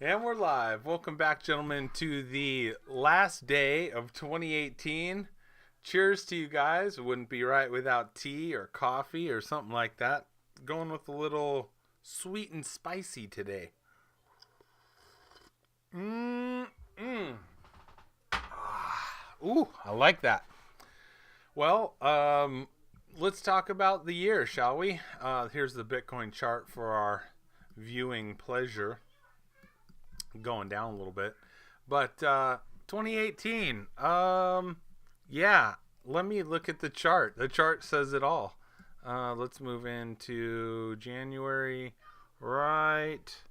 And we're live. Welcome back, gentlemen, to the last day of 2018. Cheers to you guys. It wouldn't be right without tea or coffee or something like that. Going with a little sweet and spicy today. Mmm. Ooh, I like that. Well, let's talk about the year, shall we? Here's the Bitcoin chart for our viewing pleasure. Going down a little bit, but 2018. Yeah. Let me look at the chart. The chart says it all. Let's move into January. Right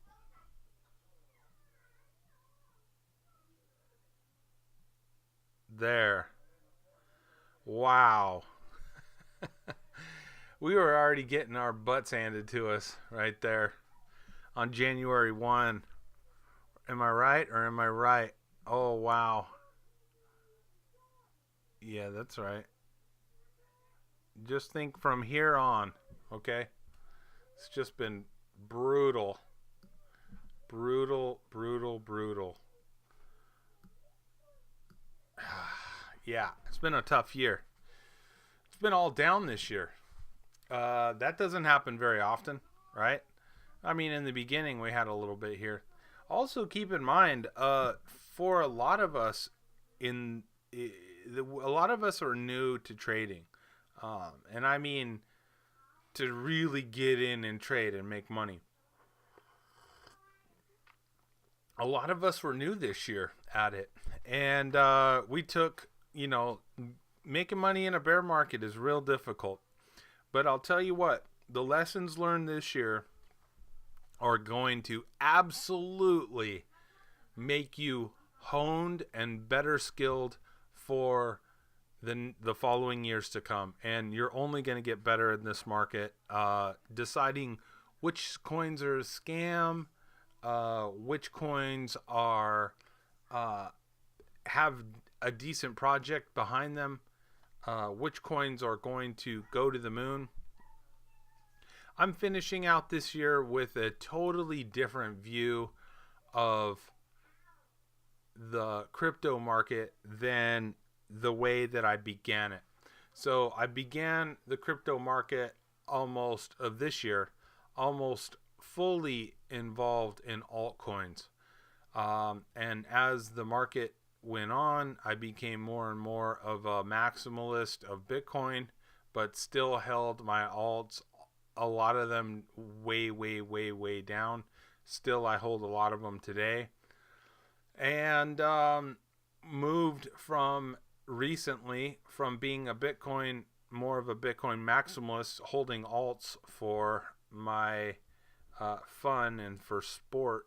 there. Wow. We were already getting our butts handed to us right there on January 1. Am I right or am I right? Oh, wow. Yeah, that's right. Just think from here on, okay? It's just been brutal. Brutal, brutal, brutal. Yeah, it's been a tough year. It's been all down this year. That doesn't happen very often, right? I mean, in the beginning, we had a little bit here. Also, keep in mind, for a lot of us, in a lot of us are new to trading, and I mean to really get in and trade and make money. A lot of us were new this year at it, and we took, making money in a bear market is real difficult. But I'll tell you what, the lessons learned this year are going to absolutely make you honed and better skilled for the following years to come. And you're only going to get better in this market, deciding which coins are a scam, which coins are have a decent project behind them, which coins are going to go to the moon. I'm finishing out this year with a totally different view of the crypto market than the way that I began it. So I began the crypto market almost of this year, almost fully involved in altcoins. And as the market went on, I became more and more of a maximalist of Bitcoin, but still held my alts, a lot of them way, way, way, way down. Still, I hold a lot of them today. And moved from recently from being a Bitcoin, more of a Bitcoin maximalist, holding alts for my fun and for sport.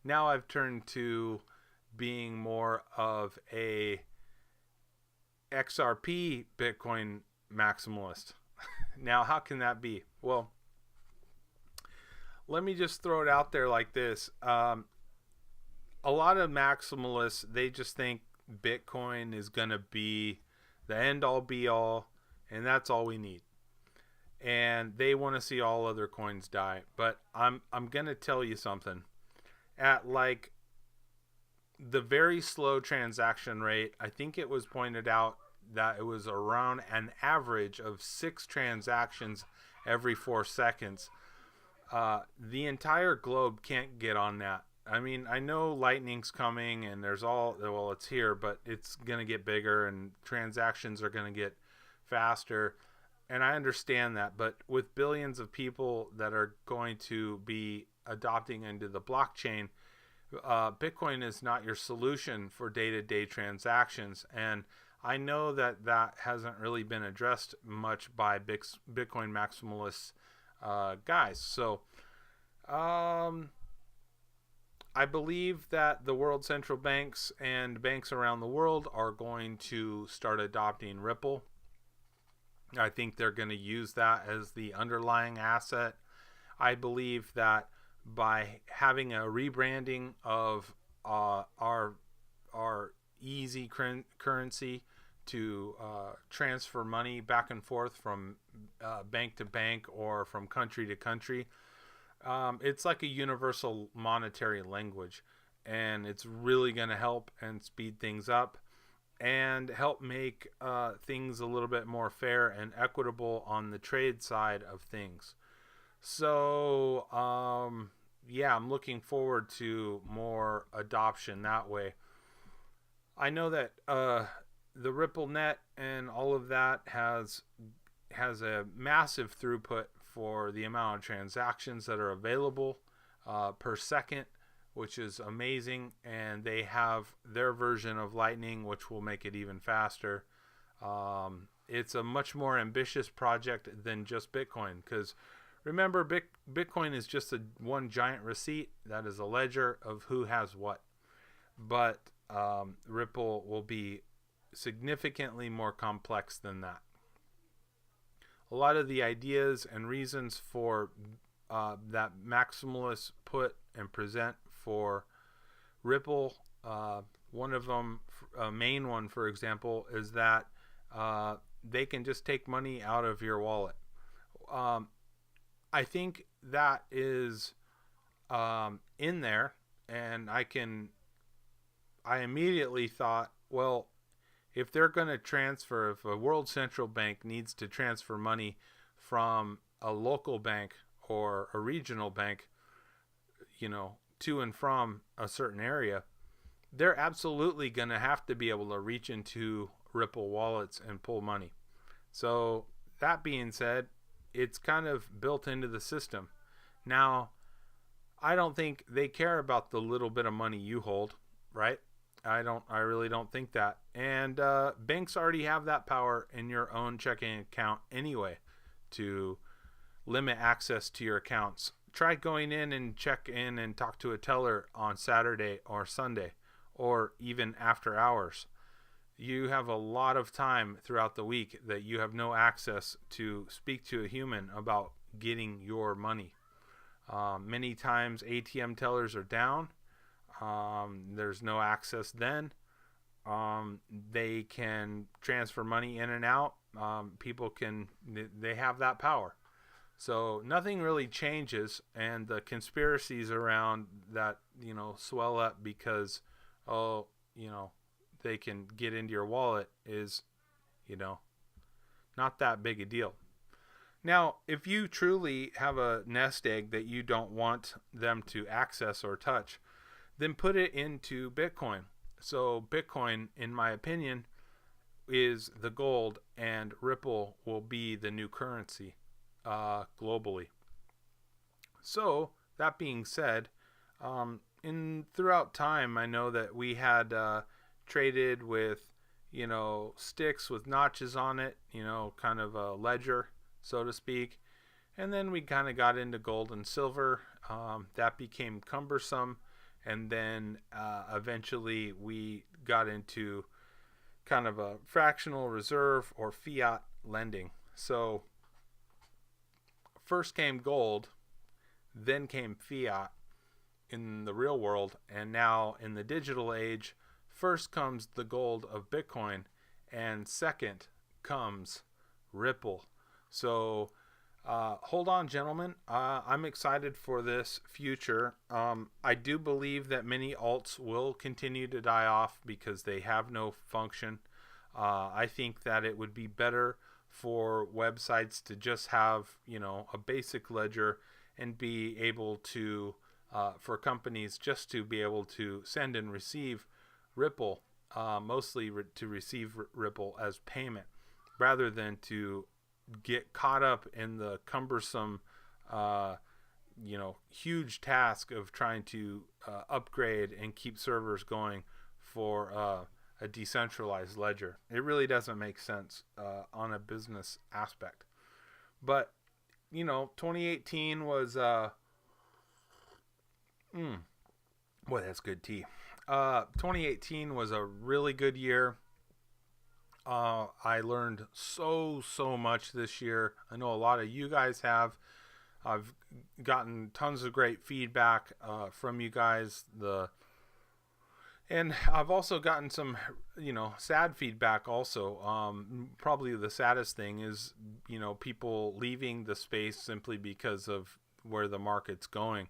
Now I've turned to being more of a XRP Bitcoin maximalist. Now, how can that be? Well, let me just throw it out there like this. A lot of maximalists, they just think Bitcoin is going to be the end all be all, and that's all we need. And they want to see all other coins die. But I'm going to tell you something. At like the very slow transaction rate, I think it was pointed out that it was around an average of 6 transactions every 4 seconds. The entire globe can't get on that. I mean, I know lightning's coming and it's here, but it's going to get bigger and transactions are going to get faster. And I understand that, but with billions of people that are going to be adopting into the blockchain, Bitcoin is not your solution for day-to-day transactions. And I know that that hasn't really been addressed much by Bitcoin maximalists guys. So I believe that the world central banks and banks around the world are going to start adopting Ripple. I think they're going to use that as the underlying asset. I believe that by having a rebranding of our easy currency to transfer money back and forth from bank to bank or from country to country, It's like a universal monetary language, and it's really going to help and speed things up and help make things a little bit more fair and equitable on the trade side of things. So, yeah, I'm looking forward to more adoption that way. I know that the Ripple net and all of that has a massive throughput for the amount of transactions that are available per second, which is amazing. And they have their version of Lightning, which will make it even faster. It's a much more ambitious project than just Bitcoin, because remember, Bitcoin is just one giant receipt that is a ledger of who has what. But Ripple will be significantly more complex than that. A lot of the ideas and reasons for that maximalists put and present for Ripple, one of them, a main one, for example, is that they can just take money out of your wallet. I think that is in there, and I immediately thought, well, if they're going to transfer, if a world central bank needs to transfer money from a local bank or a regional bank, to and from a certain area, they're absolutely going to have to be able to reach into Ripple wallets and pull money. So that being said, it's kind of built into the system. Now, I don't think they care about the little bit of money you hold, right? I really don't think that. And banks already have that power in your own checking account anyway to limit access to your accounts. Try going in and check in and talk to a teller on Saturday or Sunday or even after hours. You have a lot of time throughout the week that you have no access to speak to a human about getting your money. Many times ATM tellers are down. There's no access then. They can transfer money in and out. They have that power. So nothing really changes, and the conspiracies around that, swell up because, they can get into your wallet is, not that big a deal. Now, if you truly have a nest egg that you don't want them to access or touch, then put it into Bitcoin. So Bitcoin, in my opinion, is the gold, and Ripple will be the new currency globally. So that being said, throughout time, I know that we had traded with, sticks with notches on it, kind of a ledger, so to speak. And then we kind of got into gold and silver. That became cumbersome. And then eventually we got into kind of a fractional reserve or fiat lending. So first came gold, then came fiat in the real world, and now in the digital age, first comes the gold of Bitcoin, and second comes Ripple. So hold on, gentlemen. I'm excited for this future. I do believe that many alts will continue to die off because they have no function. I think that it would be better for websites to just have, a basic ledger and be able to, for companies just to be able to send and receive Ripple, mostly to receive Ripple as payment, rather than to get caught up in the cumbersome, huge task of trying to upgrade and keep servers going for a decentralized ledger. It really doesn't make sense on a business aspect. But 2018 was boy, that's good tea. 2018 was a really good year. I learned so much this year. I know a lot of you guys have. I've gotten tons of great feedback from you guys. And I've also gotten some, sad feedback also. Probably the saddest thing is, people leaving the space simply because of where the market's going.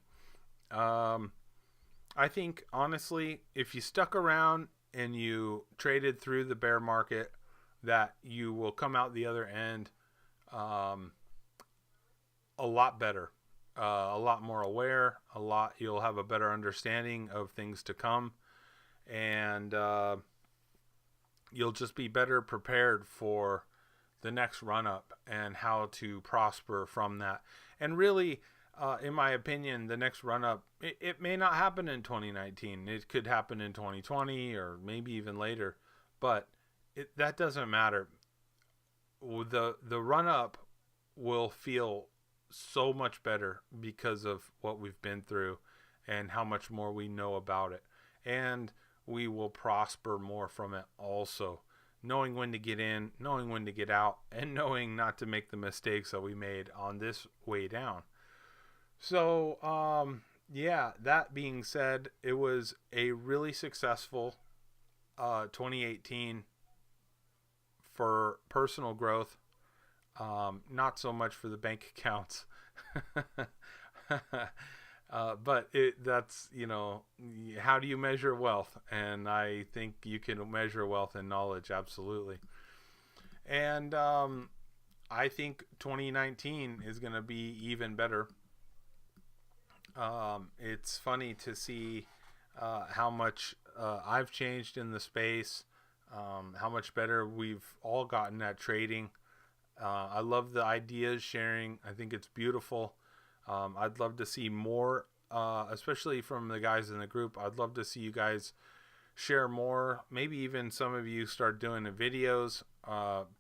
I think honestly, if you stuck around and you traded through the bear market, that you will come out the other end a lot better, a lot more aware, you'll have a better understanding of things to come, and you'll just be better prepared for the next run up and how to prosper from that. And really, in my opinion, the next run up, it may not happen in 2019. It could happen in 2020 or maybe even later, but that doesn't matter. The run up will feel so much better because of what we've been through and how much more we know about it. And we will prosper more from it also, knowing when to get in, knowing when to get out, and knowing not to make the mistakes that we made on this way down. So, yeah, that being said, it was a really successful 2018 for personal growth. Not so much for the bank accounts. But that's, how do you measure wealth? And I think you can measure wealth in knowledge, absolutely. And I think 2019 is going to be even better. It's funny to see how much I've changed in the space, how much better we've all gotten at trading. I love the ideas sharing. I think it's beautiful. I'd love to see more, especially from the guys in the group. I'd love to see you guys share more. Maybe even some of you start doing the videos.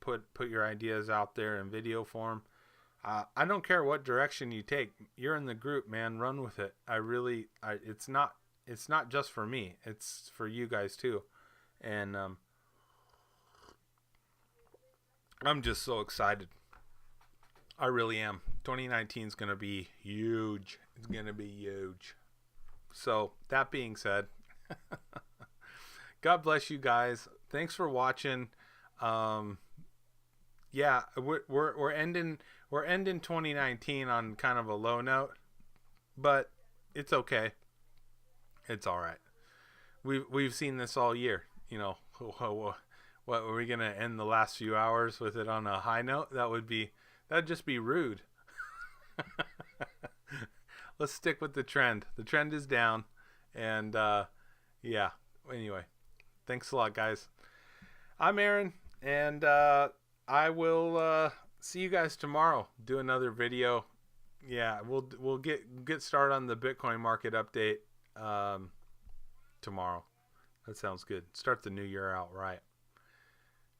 Put your ideas out there in video form. I don't care what direction you take. You're in the group, man. Run with it. It's not just for me. It's for you guys too. And I'm just so excited. I really am. 2019 is going to be huge. It's going to be huge. So, that being said, God bless you guys. Thanks for watching. Yeah, we're ending 2019 on kind of a low note, but it's okay. It's all right. We've seen this all year, What were we going to end the last few hours with it on a high note? That'd just be rude. Let's stick with the trend. The trend is down. And yeah, anyway, thanks a lot, guys. I'm Aaron, and I will see you guys tomorrow. Do another video. Yeah, we'll get started on the Bitcoin market update tomorrow. That sounds good. Start the new year out right.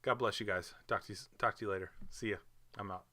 God bless you guys. Talk to you later. See ya. I'm out.